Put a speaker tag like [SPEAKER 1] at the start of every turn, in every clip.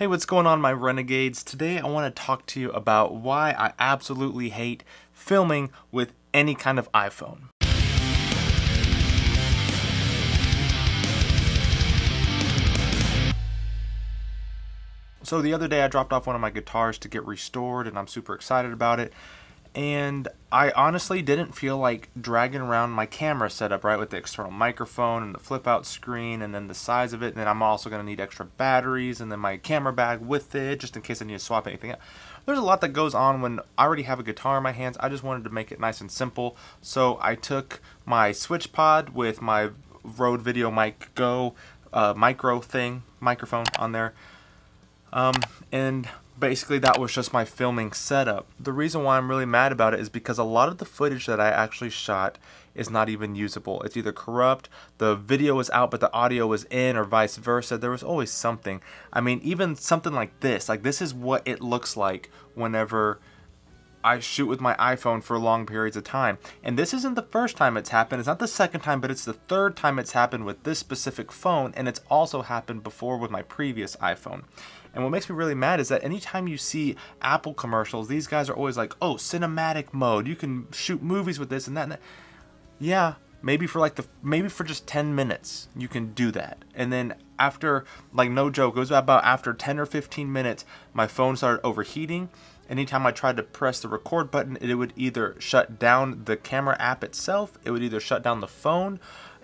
[SPEAKER 1] Hey, what's going on, my renegades? Today I want to talk to you about why I absolutely hate filming with any kind of iPhone. So the other day I dropped off one of my guitars to get restored and I'm super excited about it. And I honestly didn't feel like dragging around my camera setup, right, with the external microphone and the flip out screen and then the size of it. And then I'm also going to need extra batteries and then my camera bag with it just in case I need to swap anything out. There's a lot that goes on when I already have a guitar in my hands. I just wanted to make it nice and simple. So I took my switch pod with my Rode Video Mic Go microphone on there. And basically that was just my filming setup. The reason why I'm really mad about it is because a lot of the footage that I actually shot is not even usable. It's either corrupt, the video was out but the audio was in, or vice versa. There was always something. I mean, even something like this is what it looks like whenever I shoot with my iPhone for long periods of time. And this isn't the first time it's happened. It's not the second time, but it's the third time it's happened with this specific phone, and it's also happened before with my previous iPhone. And what makes me really mad is that anytime you see Apple commercials, these guys are always like, oh, cinematic mode, you can shoot movies with this and that and that. Yeah, maybe for just 10 minutes you can do that. And then after, like, no joke, it was about after 10 or 15 minutes, my phone started overheating. Anytime I tried to press the record button, it would either shut down the camera app itself, it would either shut down the phone,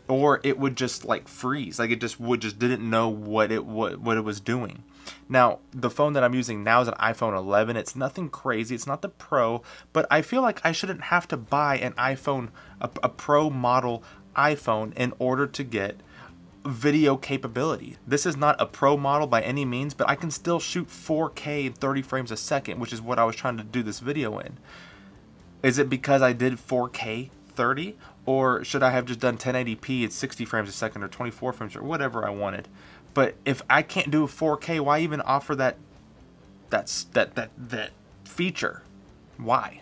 [SPEAKER 1] or it would just like freeze. Like it just didn't know what it was doing. Now, the phone that I'm using now is an iPhone 11. It's nothing crazy. It's not the Pro, but I feel like I shouldn't have to buy an iPhone, a Pro model iPhone, in order to get video capability. This is not a Pro model by any means, but I can still shoot 4K 30 frames a second, which is what I was trying to do this video in. Is it because I did 4K 30, or should I have just done 1080p at 60 frames a second or 24 frames or whatever I wanted? But if I can't do 4K, why even offer that feature? Why?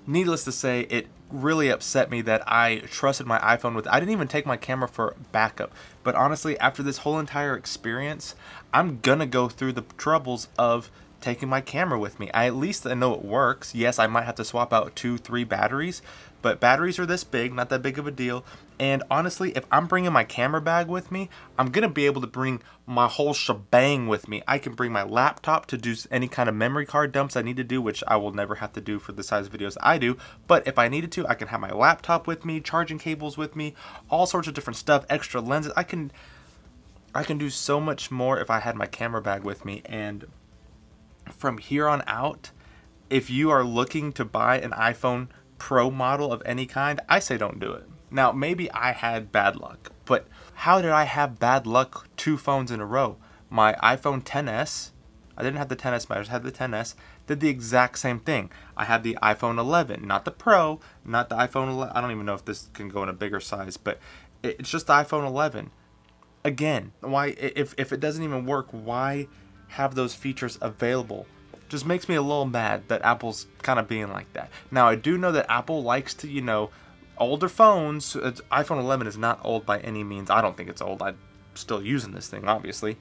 [SPEAKER 1] Needless to say, it really upset me that I trusted my iPhone with. I didn't even take my camera for backup. But honestly, after this whole entire experience, I'm gonna go through the troubles of taking my camera with me. At least I know it works. Yes, I might have to swap out 2-3 batteries, but batteries are this big, not that big of a deal. And honestly, if I'm bringing my camera bag with me, I'm gonna be able to bring my whole shebang with me. I can bring my laptop to do any kind of memory card dumps I need to do, which I will never have to do for the size of videos I do. But if I needed to, I can have my laptop with me, charging cables with me, all sorts of different stuff, extra lenses. I can do so much more if I had my camera bag with me. And from here on out, if you are looking to buy an iPhone Pro model of any kind, I say don't do it. Now, maybe I had bad luck, but how did I have bad luck 2 phones in a row? My iPhone XS, I didn't have the XS, but I just had the XS, did the exact same thing. I had the iPhone 11, not the Pro, not the iPhone 11. I don't even know if this can go in a bigger size, but it's just the iPhone 11. Again, why, if it doesn't even work, why have those features available? Just makes me a little mad that Apple's kind of being like that. Now, I do know that Apple likes to, you know, older phones. iPhone 11 is not old by any means. I don't think it's old. I'm still using this thing, obviously.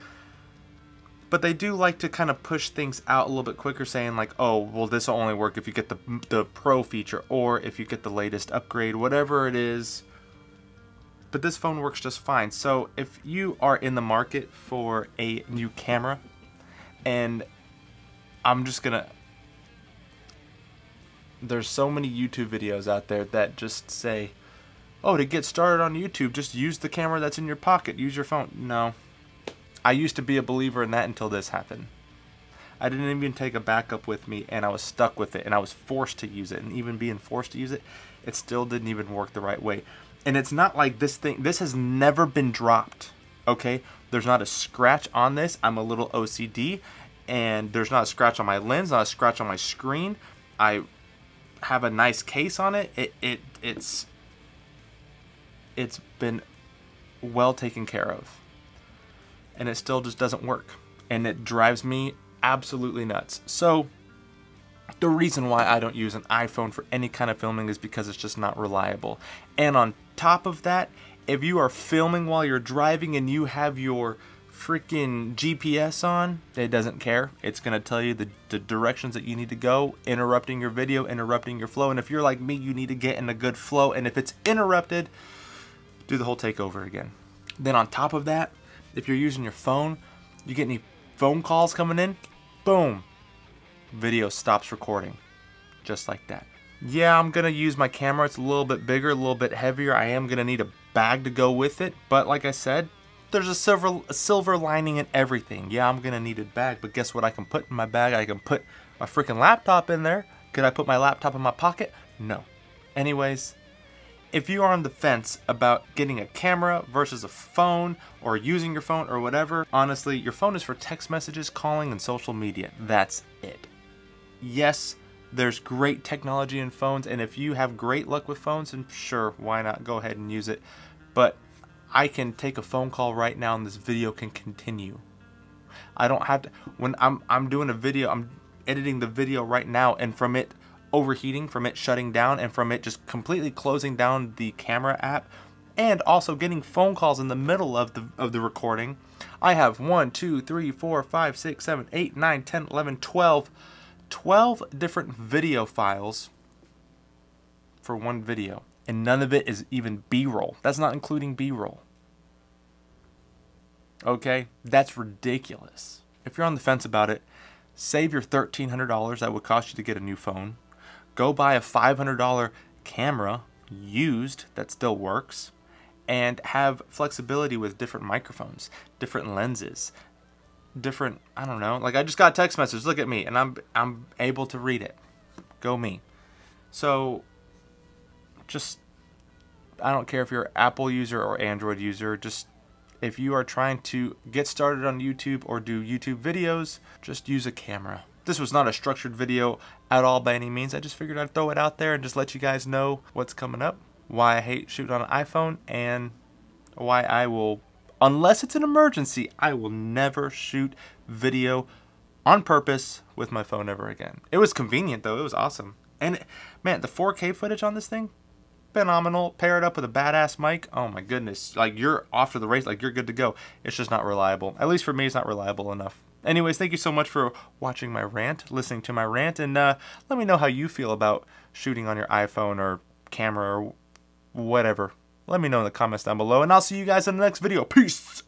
[SPEAKER 1] But they do like to kind of push things out a little bit quicker, saying like, oh, well, this will only work if you get the Pro feature, or if you get the latest upgrade, whatever it is. But this phone works just fine. So if you are in the market for a new camera, and I'm just gonna, there's so many YouTube videos out there that just say, oh, to get started on YouTube, just use the camera that's in your pocket, use your phone. No. I used to be a believer in that until this happened. I didn't even take a backup with me, and I was stuck with it, and I was forced to use it. And even being forced to use it, it still didn't even work the right way. And it's not like this has never been dropped, okay? There's not a scratch on this. I'm a little OCD, and there's not a scratch on my lens, not a scratch on my screen. I have a nice case on it. It's been well taken care of, and it still just doesn't work, and it drives me absolutely nuts. So the reason why I don't use an iPhone for any kind of filming is because it's just not reliable. And on top of that, if you are filming while you're driving and you have your freaking GPS on, it doesn't care. It's going to tell you the directions that you need to go, interrupting your video, interrupting your flow. And if you're like me, you need to get in a good flow. And if it's interrupted, do the whole takeover again. Then on top of that, if you're using your phone, you get any phone calls coming in, boom, video stops recording. Just like that. Yeah, I'm going to use my camera. It's a little bit bigger, a little bit heavier. I am going to need a bag to go with it. But like I said, there's a silver lining in everything. Yeah, I'm going to need a bag, but guess what I can put in my bag? I can put my freaking laptop in there. Could I put my laptop in my pocket? No. Anyways, if you are on the fence about getting a camera versus a phone or using your phone or whatever, honestly, your phone is for text messages, calling, and social media. That's it. Yes, there's great technology in phones, and if you have great luck with phones, then sure, why not? Go ahead and use it. But I can take a phone call right now and this video can continue. I don't have to, when I'm doing a video, I'm editing the video right now, and from it overheating, from it shutting down, and from it just completely closing down the camera app, and also getting phone calls in the middle of the recording, I have 1, 2, 3, 4, 5, 6, 7, 8, 9, 10, 11, 12 different video files for one video. And none of it is even B-roll. That's not including B-roll. Okay? That's ridiculous. If you're on the fence about it, save your $1,300 that would cost you to get a new phone. Go buy a $500 camera, used, that still works. And have flexibility with different microphones, different lenses, different, I don't know. Like, I just got a text message. Look at me. And I'm able to read it. Go me. So just, I don't care if you're an Apple user or Android user, just if you are trying to get started on YouTube or do YouTube videos, just use a camera. This was not a structured video at all by any means. I just figured I'd throw it out there and just let you guys know what's coming up, why I hate shooting on an iPhone, and why I will, unless it's an emergency, I will never shoot video on purpose with my phone ever again. It was convenient though. It was awesome. And man, the 4K footage on this thing, phenomenal. Pair it up with a badass mic. Oh my goodness. Like, you're off to the race. Like, you're good to go. It's just not reliable. At least for me, it's not reliable enough. Anyways, thank you so much for watching my rant, listening to my rant, and let me know how you feel about shooting on your iPhone or camera or whatever. Let me know in the comments down below, and I'll see you guys in the next video. Peace!